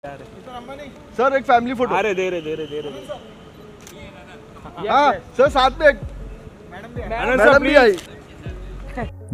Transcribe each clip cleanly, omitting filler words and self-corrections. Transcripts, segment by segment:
Sir एक family photo. अरे दे रहे हाँ सर, साथ में मैडम भी आई।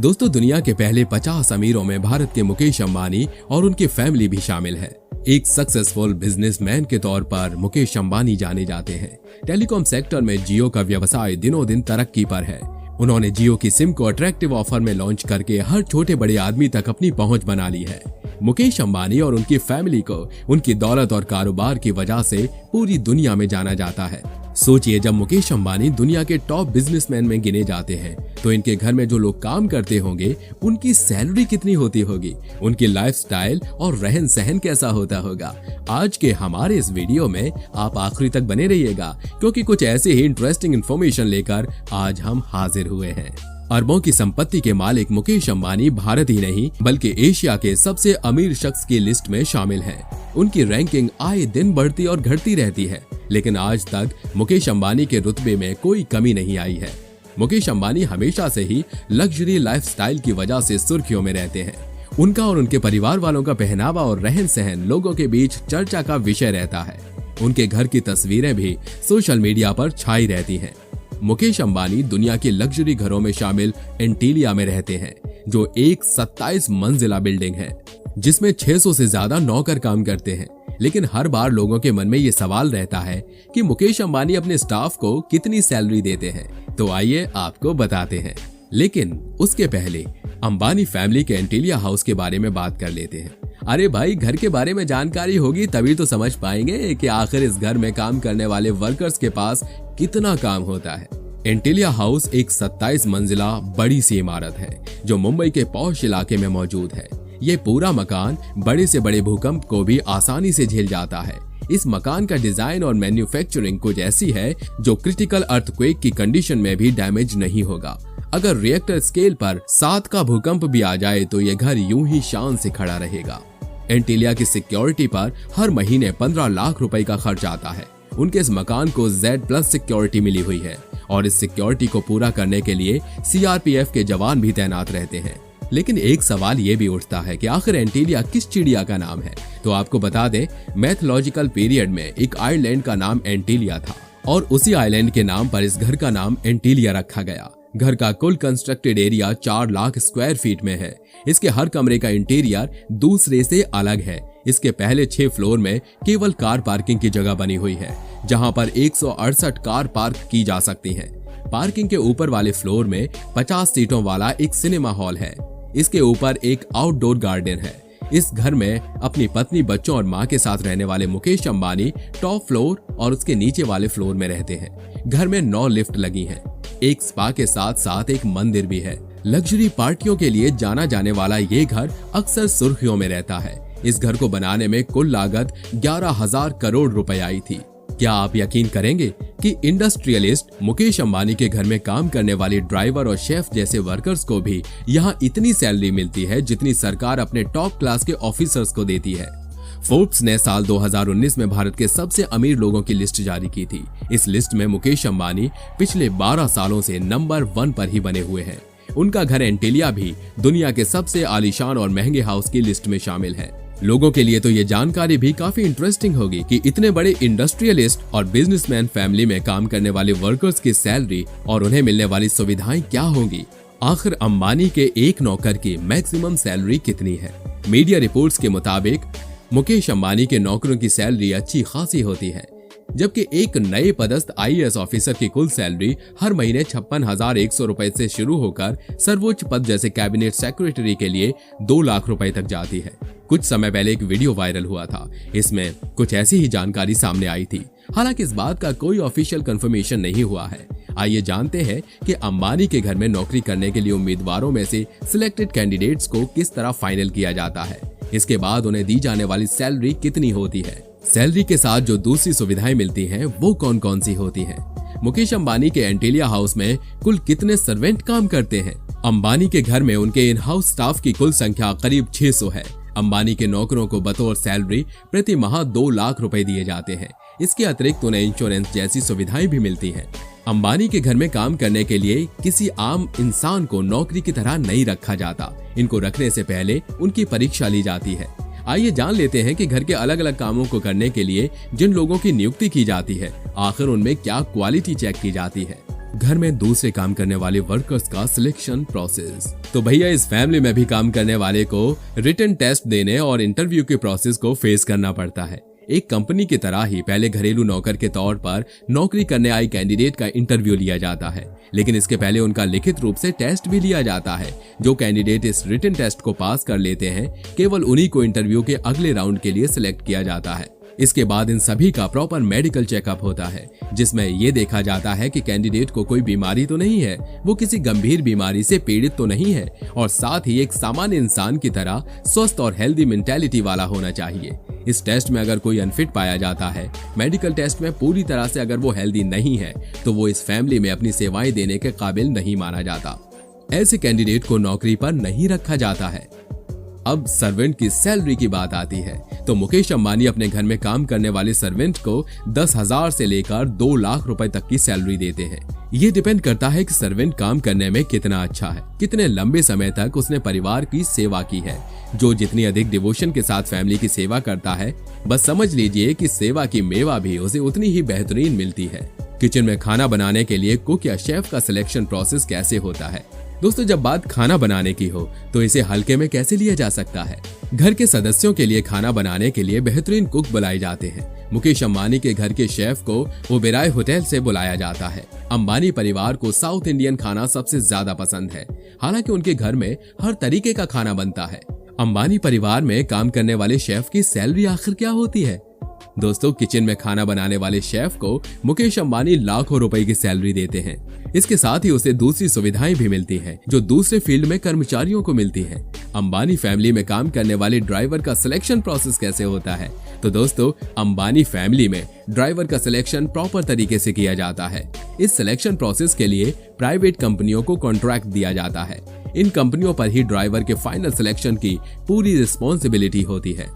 दोस्तों, दुनिया के पहले 50 अमीरों में भारत के मुकेश अंबानी और उनकी फैमिली भी शामिल है। एक सक्सेसफुल बिजनेसमैन के तौर पर मुकेश अंबानी जाने जाते हैं। टेलीकॉम सेक्टर में जियो का व्यवसाय दिनों दिन तरक्की पर है। उन्होंने जियो की सिम को अट्रैक्टिव ऑफर में लॉन्च करके हर छोटे बड़े आदमी तक अपनी पहुंच बना ली है। मुकेश अंबानी और उनकी फैमिली को उनकी दौलत और कारोबार की वजह से पूरी दुनिया में जाना जाता है। सोचिए, जब मुकेश अंबानी दुनिया के टॉप बिजनेसमैन में गिने जाते हैं तो इनके घर में जो लोग काम करते होंगे उनकी सैलरी कितनी होती होगी, उनकी लाइफस्टाइल और रहन सहन कैसा होता होगा। आज के हमारे इस वीडियो में आप आखिरी तक बने रहिएगा, क्योंकि कुछ ऐसे ही इंटरेस्टिंग इन्फॉर्मेशन लेकर आज हम हाजिर हुए हैं। अरबों की संपत्ति के मालिक मुकेश अंबानी भारत ही नहीं बल्कि एशिया के सबसे अमीर शख्स की लिस्ट में शामिल हैं। उनकी रैंकिंग आए दिन बढ़ती और घटती रहती है, लेकिन आज तक मुकेश अंबानी के रुतबे में कोई कमी नहीं आई है। मुकेश अंबानी हमेशा से ही लग्जरी लाइफस्टाइल की वजह से सुर्खियों में रहते हैं। उनका और उनके परिवार वालों का पहनावा और रहन सहन लोगों के बीच चर्चा का विषय रहता है। उनके घर की तस्वीरें भी सोशल मीडिया पर छाई रहती हैं। मुकेश अंबानी दुनिया के लग्जरी घरों में शामिल एंटीलिया में रहते हैं, जो एक 27 मंजिला बिल्डिंग है जिसमें 600 से ज्यादा नौकर काम करते हैं। लेकिन हर बार लोगों के मन में ये सवाल रहता है कि मुकेश अंबानी अपने स्टाफ को कितनी सैलरी देते हैं। तो आइए आपको बताते हैं, लेकिन उसके पहले अंबानी फैमिली के एंटीलिया हाउस के बारे में बात कर लेते हैं। अरे भाई, घर के बारे में जानकारी होगी तभी तो समझ पाएंगे कि आखिर इस घर में काम करने वाले वर्कर्स के पास कितना काम होता है। एंटीलिया हाउस एक 27 मंजिला बड़ी सी इमारत है जो मुंबई के पॉश इलाके में मौजूद है। ये पूरा मकान बड़े से बड़े भूकंप को भी आसानी से झेल जाता है। इस मकान का डिजाइन और मैन्युफैक्चरिंग कुछ ऐसी है जो क्रिटिकल अर्थक्वेक की कंडीशन में भी डैमेज नहीं होगा। अगर रिएक्टर स्केल पर 7 का भूकंप भी आ जाए तो ये घर यूं ही शान से खड़ा रहेगा। एंटीलिया की सिक्योरिटी पर हर महीने 15 लाख रुपए का खर्च आता है। उनके इस मकान को Z+ सिक्योरिटी मिली हुई है और इस सिक्योरिटी को पूरा करने के लिए CRPF के जवान भी तैनात रहते हैं। लेकिन एक सवाल ये भी उठता है कि आखिर एंटीलिया किस चिड़िया का नाम है। तो आपको बता दें, मैथोलॉजिकल पीरियड में एक आइलैंड का नाम एंटीलिया था और उसी आइलैंड के नाम पर इस घर का नाम एंटीलिया रखा गया। घर का कुल constructed area 4 lakh square feet में है। इसके हर कमरे का इंटीरियर दूसरे से अलग है। इसके पहले 6 फ्लोर में केवल कार पार्किंग की जगह बनी हुई है, जहां पर 168 कार पार्क की जा सकती हैं। पार्किंग के ऊपर वाले फ्लोर में 50 सीटों वाला एक सिनेमा हॉल है। इसके ऊपर एक आउटडोर गार्डन है। इस घर में अपनी पत्नी, बच्चों और मां के साथ रहने वाले मुकेश अंबानी टॉप फ्लोर और उसके नीचे वाले फ्लोर में रहते हैं। घर में 9 लिफ्ट लगी हैं। एक स्पा के साथ साथ एक मंदिर भी है। लग्जरी पार्टियों के लिए जाना जाने वाला ये घर अक्सर सुर्खियों में रहता है। इस घर को बनाने में कुल लागत 11,000 करोड़ रुपए आई थी। क्या आप यकीन करेंगे कि इंडस्ट्रियलिस्ट मुकेश अंबानी के घर में काम करने वाली ड्राइवर और शेफ जैसे वर्कर्स को भी यहाँ इतनी सैलरी मिलती है जितनी सरकार अपने टॉप क्लास के ऑफिसर्स को देती है। फोर्ब्स ने साल 2019 में भारत के सबसे अमीर लोगों की लिस्ट जारी की थी। इस लिस्ट में मुकेश अंबानी पिछले 12 सालों से नंबर 1 पर ही बने हुए हैं। उनका घर एंटीलिया भी दुनिया के सबसे आलीशान और महंगे हाउस की लिस्ट में शामिल है। लोगों के लिए तो ये जानकारी भी काफी इंटरेस्टिंग होगी कि इतने बड़े इंडस्ट्रियलिस्ट और बिजनेसमैन फैमिली में काम करने वाले वर्कर्स की सैलरी और उन्हें मिलने वाली सुविधाएं क्या होंगी। आखिर अंबानी के एक नौकर की मैक्सिमम सैलरी कितनी है? मीडिया रिपोर्ट्स के मुताबिक मुकेश अंबानी के नौकरों की सैलरी अच्छी खासी होती है, जबकि एक नए पदस्थ IAS ऑफिसर की कुल सैलरी हर महीने 56,100 रुपए से शुरू होकर सर्वोच्च पद जैसे कैबिनेट सेक्रेटरी के लिए 2 लाख रुपए तक जाती है। कुछ समय पहले एक वीडियो वायरल हुआ था। इसमें कुछ ऐसी ही जानकारी सामने आई थी। हालांकि इस बात का कोई ऑफिशियल कंफर्मेशन नहीं हुआ है। आइए जानते हैं कि अंबानी के घर में नौकरी करने के लिए उम्मीदवारों में से सिलेक्टेड कैंडिडेट्स को किस तरह फाइनल किया जाता है। इसके बाद उन्हें दी जाने वाली सैलरी कितनी होती है। सैलरी के साथ जो दूसरी सुविधाएं मिलती हैं वो कौन कौन सी होती हैं। मुकेश अंबानी के एंटीलिया हाउस में कुल कितने सर्वेंट काम करते हैं। अंबानी के घर में उनके इन हाउस स्टाफ की कुल संख्या करीब 600 है। अंबानी के नौकरों को बतौर सैलरी प्रति माह 2 लाख रुपए दिए जाते हैं। इसके अतिरिक्त उन्हें इंश्योरेंस जैसी सुविधाएं भी मिलती हैं। अंबानी के घर में काम करने के लिए किसी आम इंसान को नौकरी की तरह नहीं रखा जाता। इनको रखने से पहले उनकी परीक्षा ली जाती है। आइए जान लेते हैं कि घर के अलग अलग कामों को करने के लिए जिन लोगों की नियुक्ति की जाती है, आखिर उनमें क्या क्वालिटी चेक की जाती है। घर में दूसरे काम करने वाले वर्कर्स का सिलेक्शन प्रोसेस। तो भैया इस फैमिली में भी काम करने वाले को रिटन टेस्ट देने और इंटरव्यू के प्रोसेस को फेस करना पड़ता है। एक कंपनी की तरह ही पहले घरेलू नौकर के तौर पर नौकरी करने आई कैंडिडेट का इंटरव्यू लिया जाता है, लेकिन इसके पहले उनका लिखित रूप से टेस्ट भी लिया जाता है। जो कैंडिडेट इस रिटन टेस्ट को पास कर लेते हैं, केवल उन्हीं को इंटरव्यू के अगले राउंड के लिए सिलेक्ट किया जाता है। इसके बाद इन सभी का प्रॉपर मेडिकल चेकअप होता है, जिसमें ये देखा जाता है कि कैंडिडेट को कोई बीमारी तो नहीं है, वो किसी गंभीर बीमारी से पीड़ित तो नहीं है, और साथ ही एक सामान्य इंसान की तरह स्वस्थ और हेल्दी मेंटालिटी वाला होना चाहिए। इस टेस्ट में अगर कोई अनफिट पाया जाता है, मेडिकल टेस्ट में पूरी तरह से अगर वो हेल्दी नहीं है, तो वो इस फैमिली में अपनी सेवाएं देने के काबिल नहीं माना जाता। ऐसे कैंडिडेट को नौकरी पर नहीं रखा जाता है। अब सर्वेंट की सैलरी की बात आती है, तो मुकेश अंबानी अपने घर में काम करने वाले सर्वेंट को 10,000 से लेकर 2 लाख रुपए तक की सैलरी देते हैं। ये डिपेंड करता है कि सर्वेंट काम करने में कितना अच्छा है, कितने लंबे समय तक उसने परिवार की सेवा की है। जो जितनी अधिक डिवोशन के साथ फैमिली की सेवा करता है, बस समझ लीजिए कि सेवा की मेवा भी उसे उतनी ही बेहतरीन मिलती है। किचन में खाना बनाने के लिए कुक या शेफ का सिलेक्शन प्रोसेस कैसे होता है? दोस्तों, जब बात खाना बनाने की हो तो इसे हल्के में कैसे लिया जा सकता है? घर के सदस्यों के लिए खाना बनाने के लिए बेहतरीन कुक बुलाए जाते हैं। मुकेश अंबानी के घर के शेफ को ओबेरॉय होटल से बुलाया जाता है। अंबानी परिवार को साउथ इंडियन खाना सबसे ज्यादा पसंद है, हालांकि उनके घर में हर तरीके का खाना बनता है। अंबानी परिवार में काम करने वाले शेफ की सैलरी आखिर क्या होती है? दोस्तों, किचन में खाना बनाने वाले शेफ को मुकेश अंबानी लाखों रुपए की सैलरी देते हैं। इसके साथ ही उसे दूसरी सुविधाएं भी मिलती हैं, जो दूसरे फील्ड में कर्मचारियों को मिलती हैं। अंबानी फैमिली में काम करने वाले ड्राइवर का सिलेक्शन प्रोसेस कैसे होता है? तो दोस्तों, अंबानी फैमिली में ड्राइवर का सिलेक्शन प्रॉपर तरीके से किया जाता है। इस सिलेक्शन प्रोसेस के लिए प्राइवेट कंपनियों को कॉन्ट्रैक्ट दिया जाता है। इन कंपनियों पर ही ड्राइवर के फाइनल सिलेक्शन की पूरी रिस्पॉन्सिबिलिटी होती है।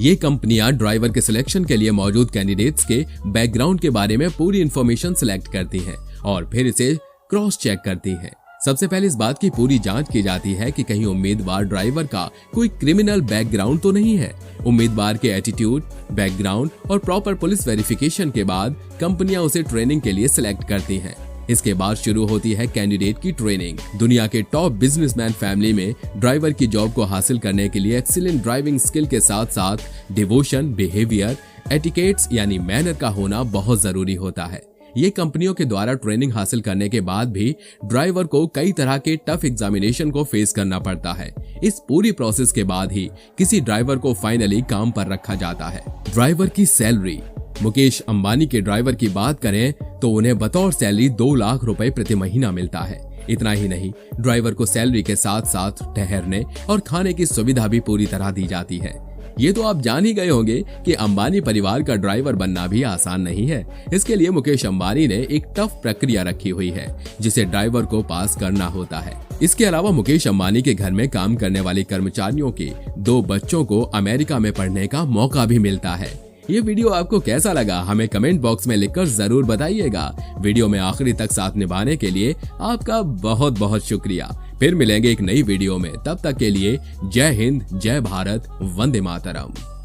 ये कंपनियां ड्राइवर के सिलेक्शन के लिए मौजूद कैंडिडेट्स के बैकग्राउंड के बारे में पूरी इंफॉर्मेशन सिलेक्ट करती हैं और फिर इसे क्रॉस चेक करती हैं। सबसे पहले इस बात की पूरी जांच की जाती है कि कहीं उम्मीदवार ड्राइवर का कोई क्रिमिनल बैकग्राउंड तो नहीं है। उम्मीदवार के एटीट्यूड, बैकग्राउंड और प्रॉपर पुलिस वेरिफिकेशन के बाद कंपनियां उसे ट्रेनिंग के लिए सिलेक्ट करती हैं। इसके बाद शुरू होती है कैंडिडेट की ट्रेनिंग। दुनिया के टॉप बिजनेसमैन फैमिली में ड्राइवर की जॉब को हासिल करने के लिए एक्सीलेंट ड्राइविंग स्किल के साथ साथ डिवोशन, बिहेवियर, एटिकेट्स यानी मैनर का होना बहुत जरूरी होता है। ये कंपनियों के द्वारा ट्रेनिंग हासिल करने के बाद भी ड्राइवर को कई तरह के टफ एग्जामिनेशन को फेस करना पड़ता है। इस पूरी प्रोसेस के बाद ही किसी ड्राइवर को फाइनली काम पर रखा जाता है। ड्राइवर की सैलरी। मुकेश अंबानी के ड्राइवर की बात करें तो उन्हें बतौर सैलरी 2 लाख रुपए प्रति महीना मिलता है। इतना ही नहीं, ड्राइवर को सैलरी के साथ साथ ठहरने और खाने की सुविधा भी पूरी तरह दी जाती है। ये तो आप जान ही गए होंगे कि अंबानी परिवार का ड्राइवर बनना भी आसान नहीं है। इसके लिए मुकेश अंबानी ने एक टफ प्रक्रिया रखी हुई है, जिसे ड्राइवर को पास करना होता है। इसके अलावा मुकेश अंबानी के घर में काम करने वाले कर्मचारियों के 2 बच्चों को अमेरिका में पढ़ने का मौका भी मिलता है। ये वीडियो आपको कैसा लगा, हमें कमेंट बॉक्स में लिखकर जरूर बताइएगा। वीडियो में आखिरी तक साथ निभाने के लिए आपका बहुत बहुत शुक्रिया। फिर मिलेंगे एक नई वीडियो में, तब तक के लिए जय हिंद, जय भारत, वंदे मातरम।